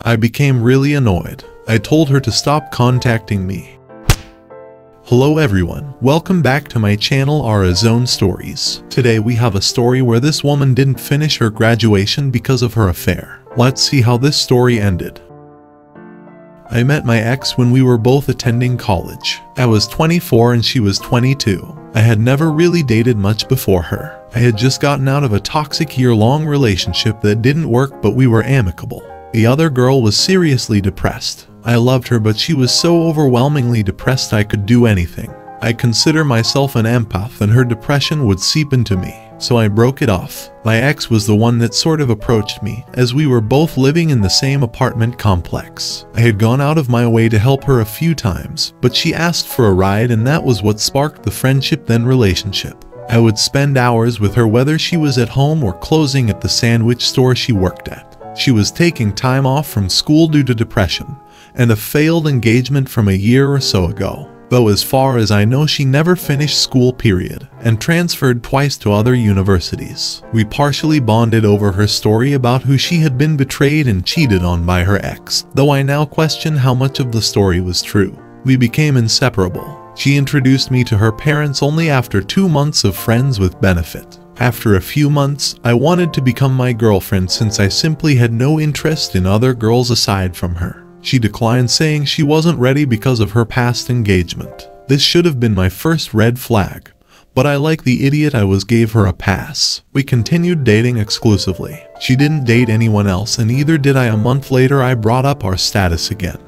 I became really annoyed. I told her to stop contacting me. Hello everyone, welcome back to my channel Arazone Stories. Today we have a story where this woman didn't finish her graduation because of her affair. Let's see how this story ended. I met my ex when we were both attending college. I was 24 and she was 22. I had never really dated much before her. I had just gotten out of a toxic year-long relationship that didn't work, but we were amicable. The other girl was seriously depressed. I loved her, but she was so overwhelmingly depressed I could do anything. I consider myself an empath and her depression would seep into me, so I broke it off. My ex was the one that sort of approached me, as we were both living in the same apartment complex. I had gone out of my way to help her a few times, but she asked for a ride, and that was what sparked the friendship then relationship. I would spend hours with her whether she was at home or closing at the sandwich store she worked at. She was taking time off from school due to depression and a failed engagement from a year or so ago. Though as far as I know she never finished school period and transferred twice to other universities. We partially bonded over her story about who she had been betrayed and cheated on by her ex, though I now question how much of the story was true. We became inseparable. She introduced me to her parents only after 2 months of friends with benefit. After a few months, I wanted to become my girlfriend since I simply had no interest in other girls aside from her. She declined, saying she wasn't ready because of her past engagement. This should have been my first red flag, but I, like the idiot I was, gave her a pass. We continued dating exclusively. She didn't date anyone else, and neither did I. A month later, I brought up our status again.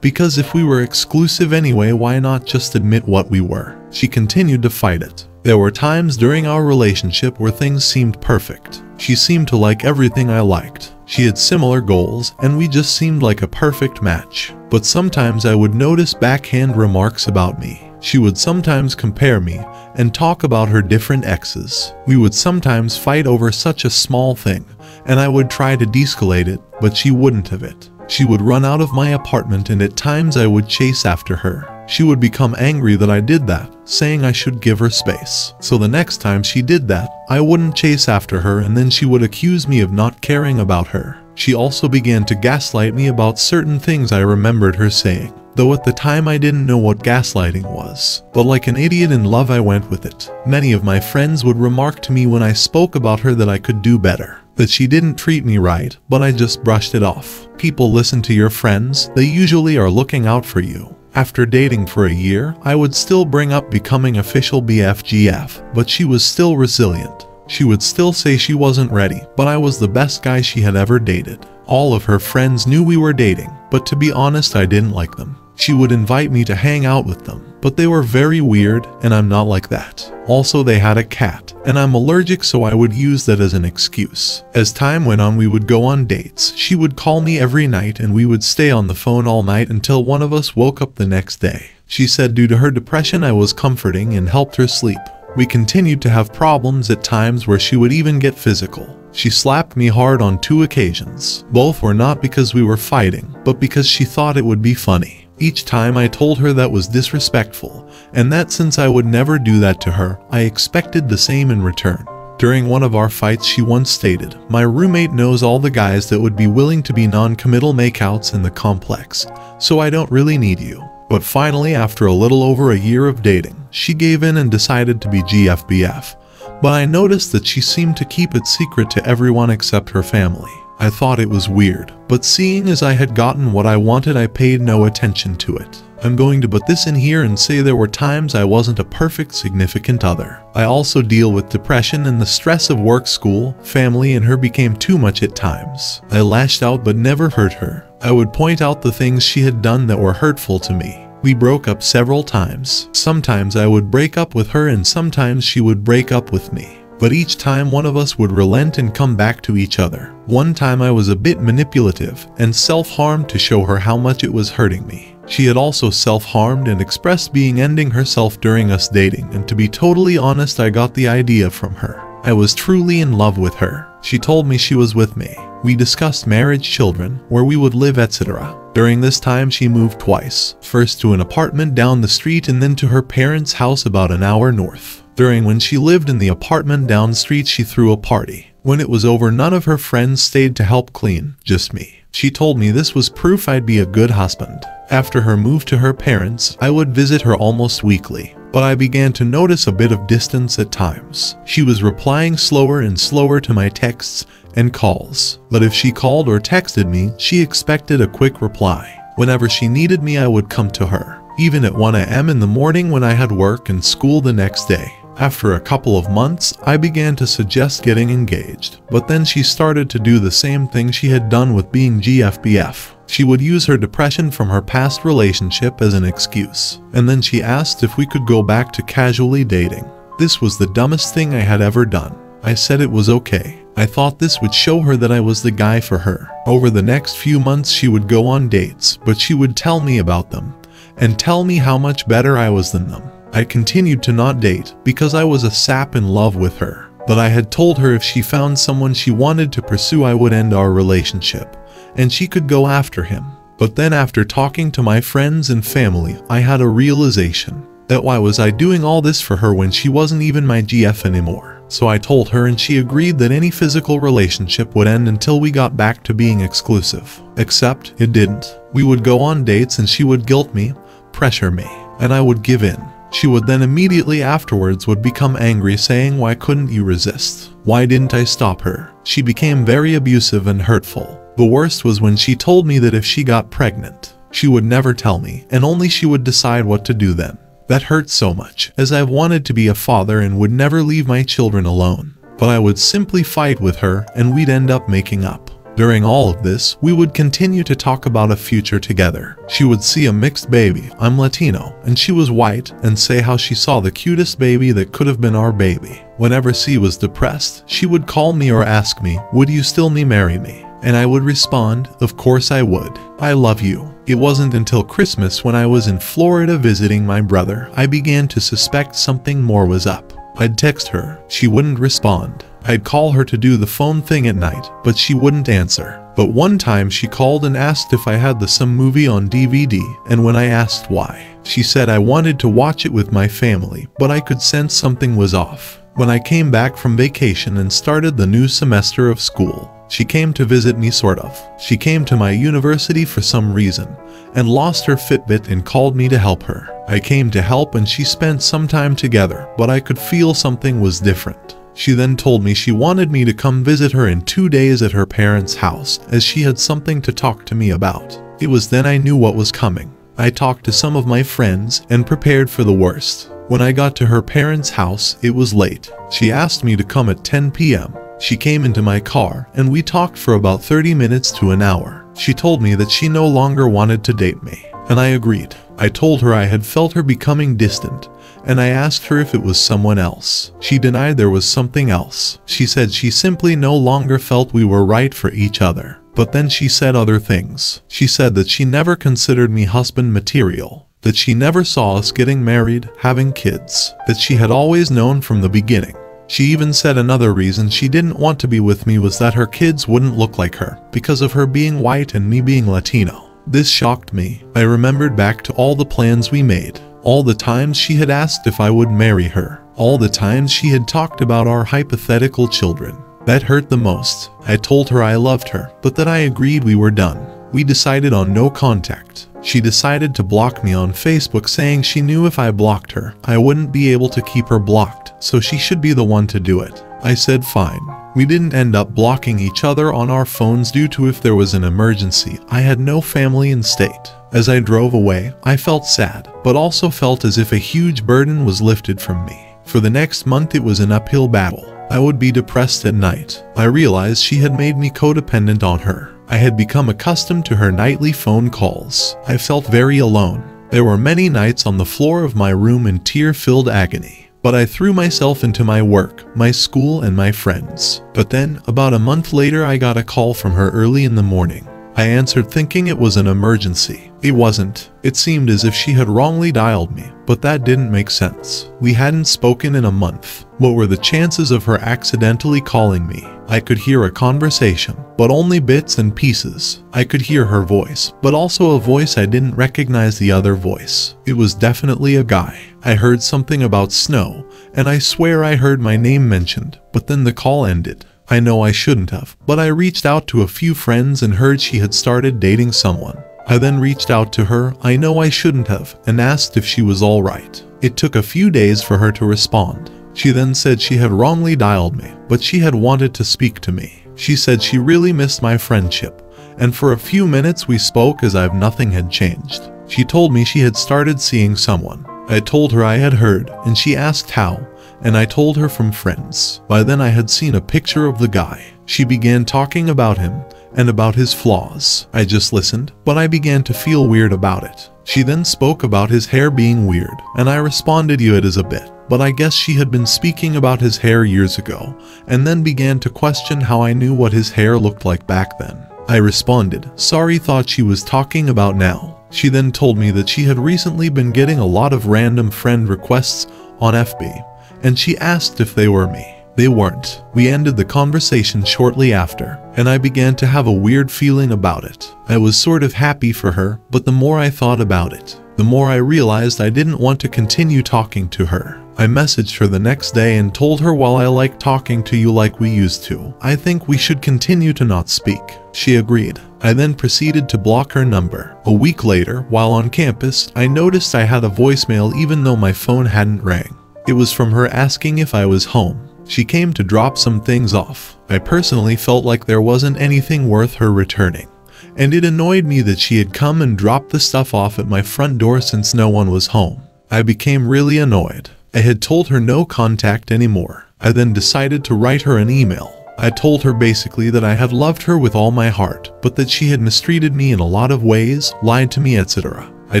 Because if we were exclusive anyway, why not just admit what we were? She continued to fight it. There were times during our relationship where things seemed perfect. She seemed to like everything I liked. She had similar goals, and we just seemed like a perfect match. But sometimes I would notice backhand remarks about me. She would sometimes compare me and talk about her different exes. We would sometimes fight over such a small thing, and I would try to de-escalate it, but she wouldn't have it. She would run out of my apartment, and at times I would chase after her. She would become angry that I did that, saying I should give her space. So the next time she did that, I wouldn't chase after her, and then she would accuse me of not caring about her. She also began to gaslight me about certain things I remembered her saying, though at the time I didn't know what gaslighting was. But like an idiot in love, I went with it. Many of my friends would remark to me when I spoke about her that I could do better, that she didn't treat me right, but I just brushed it off. People listen to your friends, they usually are looking out for you. After dating for a year, I would still bring up becoming official BFGF, but she was still resilient. She would still say she wasn't ready, but I was the best guy she had ever dated. All of her friends knew we were dating, but to be honest, I didn't like them. She would invite me to hang out with them, but they were very weird, and I'm not like that. Also, they had a cat, and I'm allergic, so I would use that as an excuse. As time went on, we would go on dates. She would call me every night, and we would stay on the phone all night until one of us woke up the next day. She said due to her depression, I was comforting and helped her sleep. We continued to have problems at times where she would even get physical. She slapped me hard on 2 occasions. Both were not because we were fighting, but because she thought it would be funny. Each time I told her that was disrespectful, and that since I would never do that to her, I expected the same in return. During one of our fights, she once stated, "My roommate knows all the guys that would be willing to be non-committal makeouts in the complex, so I don't really need you." But finally, after a little over a year of dating, she gave in and decided to be GFBF. But I noticed that she seemed to keep it secret to everyone except her family. I thought it was weird, but seeing as I had gotten what I wanted, I paid no attention to it. I'm going to put this in here and say there were times I wasn't a perfect significant other. I also deal with depression, and the stress of work, school, family, and her became too much at times. I lashed out but never hurt her. I would point out the things she had done that were hurtful to me. We broke up several times. Sometimes I would break up with her, and sometimes she would break up with me. But each time one of us would relent and come back to each other. One time I was a bit manipulative and self-harmed to show her how much it was hurting me. She had also self-harmed and expressed being ending herself during us dating, and to be totally honest, I got the idea from her. I was truly in love with her. She told me she was with me. We discussed marriage, children, where we would live, etc. During this time, she moved twice. First to an apartment down the street, and then to her parents' house about an hour north. During when she lived in the apartment down the street, she threw a party. When it was over, none of her friends stayed to help clean, just me. She told me this was proof I'd be a good husband. After her move to her parents, I would visit her almost weekly, but I began to notice a bit of distance at times. She was replying slower and slower to my texts and calls, but if she called or texted me, she expected a quick reply. Whenever she needed me, I would come to her, even at 1 a.m. in the morning when I had work and school the next day. After a couple of months, I began to suggest getting engaged, but then she started to do the same thing she had done with being GFBF. She would use her depression from her past relationship as an excuse, and then she asked if we could go back to casually dating. This was the dumbest thing I had ever done. I said it was okay. I thought this would show her that I was the guy for her. Over the next few months she would go on dates, but she would tell me about them, and tell me how much better I was than them. I continued to not date because I was a sap in love with her, but I had told her if she found someone she wanted to pursue, I would end our relationship, and she could go after him. But then after talking to my friends and family, I had a realization that why was I doing all this for her when she wasn't even my GF anymore? So I told her and she agreed that any physical relationship would end until we got back to being exclusive. Except it didn't. We would go on dates and she would guilt me, pressure me, and I would give in. She would then immediately afterwards would become angry, saying, "Why couldn't you resist? Why didn't I stop her?" She became very abusive and hurtful. The worst was when she told me that if she got pregnant, she would never tell me, and only she would decide what to do then. That hurt so much, as I've wanted to be a father and would never leave my children alone. But I would simply fight with her and we'd end up making up. During all of this, we would continue to talk about a future together. She would see a mixed baby, I'm Latino, and she was white, and say how she saw the cutest baby that could have been our baby. Whenever she was depressed, she would call me or ask me, "Would you still marry me?" And I would respond, "Of course I would. I love you." It wasn't until Christmas, when I was in Florida visiting my brother, I began to suspect something more was up. I'd text her, she wouldn't respond. I'd call her to do the phone thing at night, but she wouldn't answer. But one time she called and asked if I had some movie on DVD, and when I asked why, she said I wanted to watch it with my family, but I could sense something was off. When I came back from vacation and started the new semester of school, she came to visit me, sort of. She came to my university for some reason, and lost her Fitbit and called me to help her. I came to help and she spent some time together, but I could feel something was different. She then told me she wanted me to come visit her in 2 days at her parents' house, as she had something to talk to me about. It was then I knew what was coming. I talked to some of my friends and prepared for the worst. When I got to her parents' house, it was late. She asked me to come at 10 p.m. She came into my car, and we talked for about 30 minutes to an hour. She told me that she no longer wanted to date me, and I agreed. I told her I had felt her becoming distant, and I asked her if it was someone else. She denied there was something else. She said she simply no longer felt we were right for each other. But then she said other things. She said that she never considered me husband material, that she never saw us getting married, having kids, that she had always known from the beginning. She even said another reason she didn't want to be with me was that her kids wouldn't look like her, because of her being white and me being Latino. This shocked me. I remembered back to all the plans we made, all the times she had asked if I would marry her, all the times she had talked about our hypothetical children. That hurt the most. I told her I loved her, but that I agreed we were done. We decided on no contact. She decided to block me on Facebook, saying she knew if I blocked her, I wouldn't be able to keep her blocked, so she should be the one to do it. I said fine. We didn't end up blocking each other on our phones due to if there was an emergency. I had no family in state. As I drove away, I felt sad, but also felt as if a huge burden was lifted from me. For the next month it was an uphill battle. I would be depressed at night. I realized she had made me codependent on her. I had become accustomed to her nightly phone calls. I felt very alone. There were many nights on the floor of my room in tear-filled agony. But I threw myself into my work, my school, and my friends. But then, about a month later, I got a call from her early in the morning. I answered thinking it was an emergency. It wasn't. It seemed as if she had wrongly dialed me, but that didn't make sense. We hadn't spoken in a month. What were the chances of her accidentally calling me? I could hear a conversation, but only bits and pieces. I could hear her voice, but also a voice I didn't recognize the other voice. It was definitely a guy. I heard something about snow, and I swear I heard my name mentioned, but then the call ended. I know I shouldn't have, but I reached out to a few friends and heard she had started dating someone. I then reached out to her, I know I shouldn't have, and asked if she was alright. It took a few days for her to respond. She then said she had wrongly dialed me, but she had wanted to speak to me. She said she really missed my friendship, and for a few minutes we spoke as if nothing had changed. She told me she had started seeing someone. I told her I had heard, and she asked how, and I told her from friends. By then I had seen a picture of the guy. She began talking about him, and about his flaws. I just listened, but I began to feel weird about it. She then spoke about his hair being weird, and I responded it is a bit, but I guess she had been speaking about his hair years ago, and then began to question how I knew what his hair looked like back then. I responded, sorry, thought she was talking about now. She then told me that she had recently been getting a lot of random friend requests on FB, and she asked if they were me. They weren't. We ended the conversation shortly after, and I began to have a weird feeling about it. I was sort of happy for her, but the more I thought about it, the more I realized I didn't want to continue talking to her. I messaged her the next day and told her, while I like talking to you like we used to, I think we should continue to not speak. She agreed. I then proceeded to block her number. A week later, while on campus, I noticed I had a voicemail even though my phone hadn't rang. It was from her asking if I was home. She came to drop some things off. I personally felt like there wasn't anything worth her returning, and it annoyed me that she had come and dropped the stuff off at my front door since no one was home. I became really annoyed. I had told her no contact anymore. I then decided to write her an email. I told her basically that I had loved her with all my heart, but that she had mistreated me in a lot of ways, lied to me, etc. I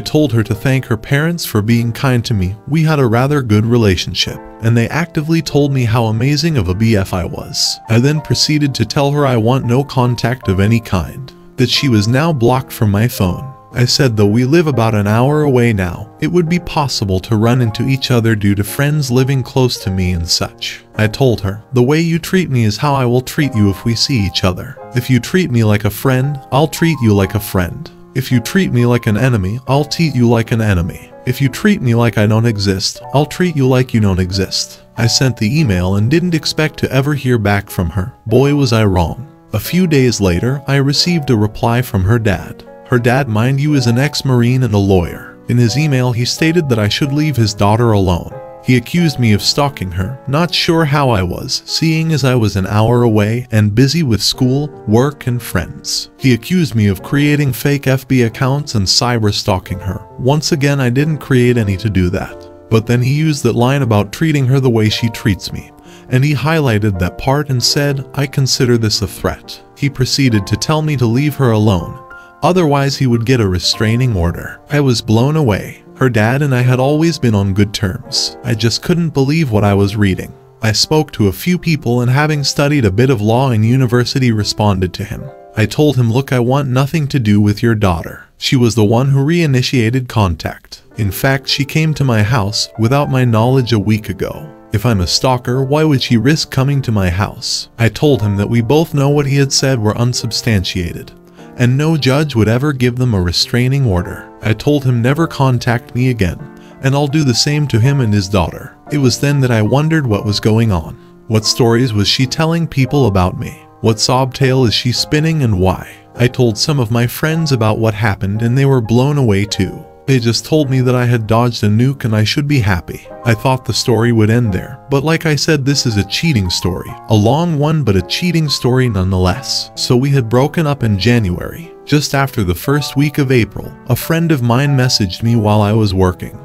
told her to thank her parents for being kind to me. We had a rather good relationship, and they actively told me how amazing of a BF I was. I then proceeded to tell her I want no contact of any kind, that she was now blocked from my phone. I said though we live about an hour away now, it would be possible to run into each other due to friends living close to me and such. I told her, the way you treat me is how I will treat you if we see each other. If you treat me like a friend, I'll treat you like a friend. If you treat me like an enemy, I'll treat you like an enemy. If you treat me like I don't exist, I'll treat you like you don't exist. I sent the email and didn't expect to ever hear back from her. Boy, was I wrong. A few days later, I received a reply from her dad. Her dad, mind you, is an ex-Marine and a lawyer. In his email, he stated that I should leave his daughter alone. He accused me of stalking her, not sure how I was, seeing as I was an hour away and busy with school, work, and friends. He accused me of creating fake FB accounts and cyber-stalking her. Once again, I didn't create any to do that. But then he used that line about treating her the way she treats me, and he highlighted that part and said, I consider this a threat. He proceeded to tell me to leave her alone. Otherwise, he would get a restraining order. I was blown away. Her dad and I had always been on good terms. I just couldn't believe what I was reading. I spoke to a few people and, having studied a bit of law in university, responded to him. I told him, look, I want nothing to do with your daughter. She was the one who reinitiated contact. In fact, she came to my house without my knowledge a week ago. If I'm a stalker, why would she risk coming to my house? I told him that we both know what he had said were unsubstantiated, and no judge would ever give them a restraining order. I told him never contact me again, and I'll do the same to him and his daughter. It was then that I wondered what was going on. What stories was she telling people about me? What sob tale is she spinning, and why? I told some of my friends about what happened and they were blown away too. They just told me that I had dodged a nuke and I should be happy. I thought the story would end there, but like I said, this is a cheating story. A long one, but a cheating story nonetheless. So we had broken up in January. Just after the first week of April, a friend of mine messaged me while I was working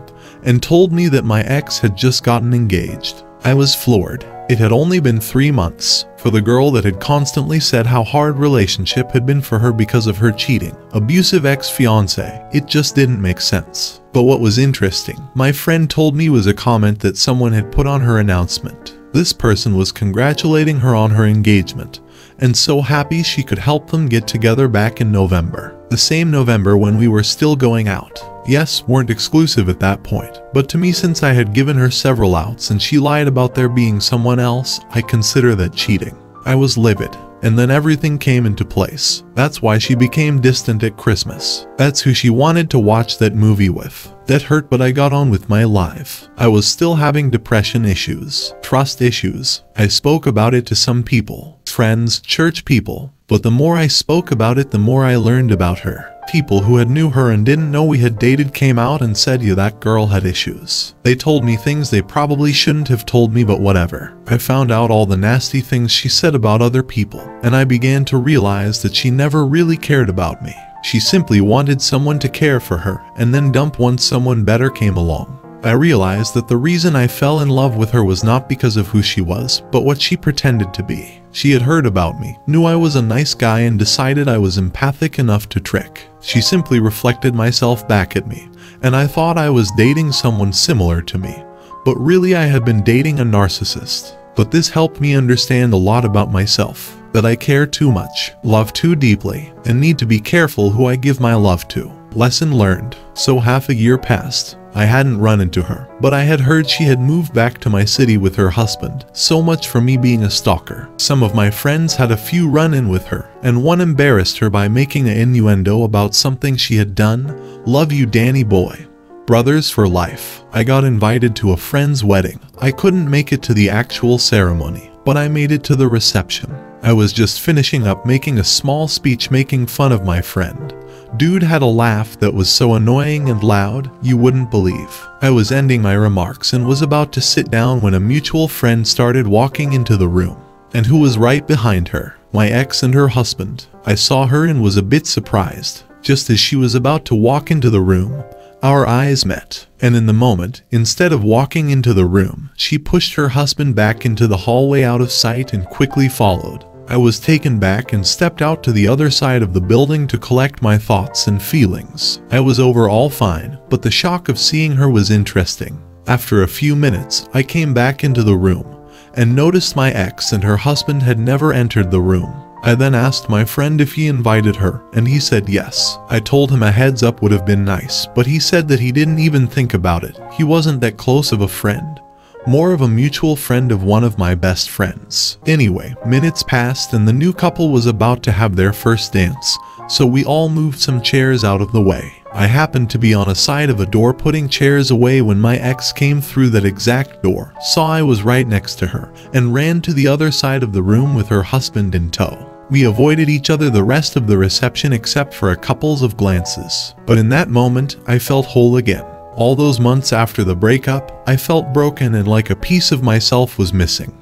and told me that my ex had just gotten engaged. I was floored. It had only been 3 months. For the girl that had constantly said how hard relationship had been for her because of her cheating, abusive ex-fiance, it just didn't make sense. But what was interesting, my friend told me, was a comment that someone had put on her announcement. This person was congratulating her on her engagement, and so happy she could help them get together back in November. The same November when we were still going out. Yes, weren't exclusive at that point, but to me, since I had given her several outs and she lied about there being someone else, I consider that cheating. I was livid, and then everything came into place. That's why she became distant at Christmas. That's who she wanted to watch that movie with. That hurt, but I got on with my life. I was still having depression issues, trust issues. I spoke about it to some people. friends, church people. But the more I spoke about it, the more I learned about her. People who had knew her and didn't know we had dated came out and said, "Yeah, that girl had issues." They told me things they probably shouldn't have told me, but whatever. I found out all the nasty things she said about other people, and I began to realize that she never really cared about me. She simply wanted someone to care for her and then dump once someone better came along. I realized that the reason I fell in love with her was not because of who she was, but what she pretended to be. She had heard about me, knew I was a nice guy, and decided I was empathic enough to trick. She simply reflected myself back at me, and I thought I was dating someone similar to me. But really I had been dating a narcissist. But this helped me understand a lot about myself, that I care too much, love too deeply, and need to be careful who I give my love to. Lesson learned. So half a year passed. I hadn't run into her, but I had heard she had moved back to my city with her husband. So much for me being a stalker. Some of my friends had a few run-in with her, and one embarrassed her by making an innuendo about something she had done. Love you, Danny boy. Brothers for life. I got invited to a friend's wedding. I couldn't make it to the actual ceremony, but I made it to the reception. I was just finishing up making a small speech making fun of my friend. Dude had a laugh that was so annoying and loud, you wouldn't believe. I was ending my remarks and was about to sit down when a mutual friend started walking into the room. And who was right behind her? My ex and her husband. I saw her and was a bit surprised. Just as she was about to walk into the room, our eyes met. And in the moment, instead of walking into the room, she pushed her husband back into the hallway out of sight and quickly followed. I was taken back and stepped out to the other side of the building to collect my thoughts and feelings. I was overall fine, but the shock of seeing her was interesting. After a few minutes, I came back into the room and noticed my ex and her husband had never entered the room. I then asked my friend if he invited her, and he said yes. I told him a heads up would have been nice, but he said that he didn't even think about it. He wasn't that close of a friend. More of a mutual friend of one of my best friends. Anyway, minutes passed and the new couple was about to have their first dance, so we all moved some chairs out of the way. I happened to be on a side of a door putting chairs away when my ex came through that exact door, saw I was right next to her, and ran to the other side of the room with her husband in tow. We avoided each other the rest of the reception except for a couple of glances. But in that moment, I felt whole again. All those months after the breakup, I felt broken and like a piece of myself was missing.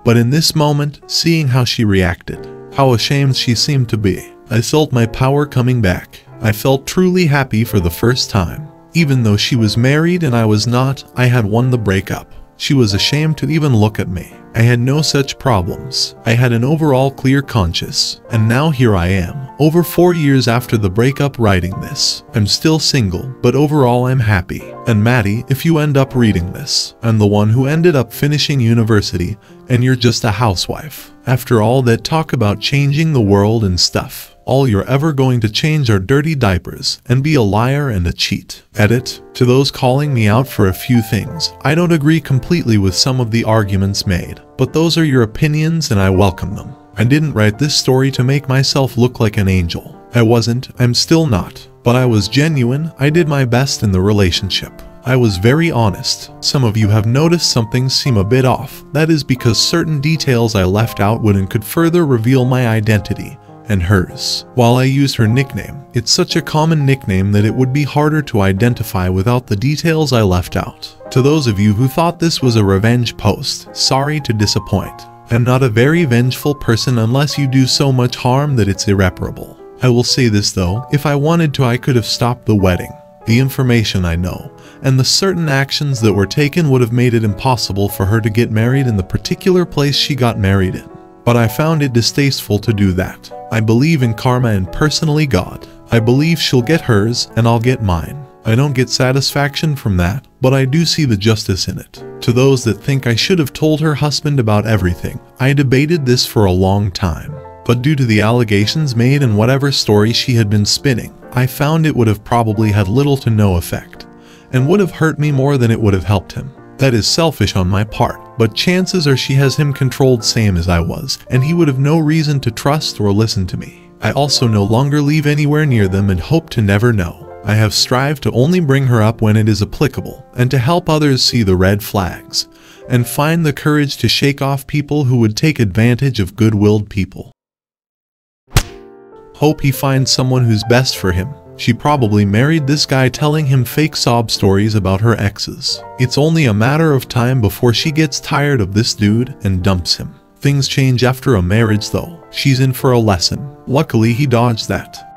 But in this moment, seeing how she reacted, how ashamed she seemed to be, I felt my power coming back. I felt truly happy for the first time. Even though she was married and I was not, I had won the breakup. She was ashamed to even look at me. I had no such problems. I had an overall clear conscience. And now here I am, over 4 years after the breakup, writing this. I'm still single, but overall I'm happy. And Maddie, if you end up reading this, I'm the one who ended up finishing university, and you're just a housewife. After all that talk about changing the world and stuff, all you're ever going to change are dirty diapers and be a liar and a cheat. Edit. To those calling me out for a few things, I don't agree completely with some of the arguments made, but those are your opinions and I welcome them. I didn't write this story to make myself look like an angel. I wasn't, I'm still not. But I was genuine, I did my best in the relationship. I was very honest. Some of you have noticed something seem a bit off. That is because certain details I left out would and could further reveal my identity and hers. While I used her nickname, it's such a common nickname that it would be harder to identify without the details I left out. To those of you who thought this was a revenge post, sorry to disappoint. I'm not a very vengeful person unless you do so much harm that it's irreparable. I will say this though, if I wanted to I could have stopped the wedding. The information I know, and the certain actions that were taken would have made it impossible for her to get married in the particular place she got married in. But I found it distasteful to do that. I believe in karma and personally God. I believe she'll get hers and I'll get mine. I don't get satisfaction from that, but I do see the justice in it. To those that think I should have told her husband about everything, I debated this for a long time. But due to the allegations made and whatever story she had been spinning, I found it would have probably had little to no effect, and would have hurt me more than it would have helped him. That is selfish on my part, but chances are she has him controlled same as I was, and he would have no reason to trust or listen to me. I also no longer live anywhere near them and hope to never know. I have strived to only bring her up when it is applicable, and to help others see the red flags, and find the courage to shake off people who would take advantage of good-willed people. Hope he finds someone who's best for him. She probably married this guy telling him fake sob stories about her exes. It's only a matter of time before she gets tired of this dude and dumps him. Things change after a marriage though. She's in for a lesson. Luckily he dodged that.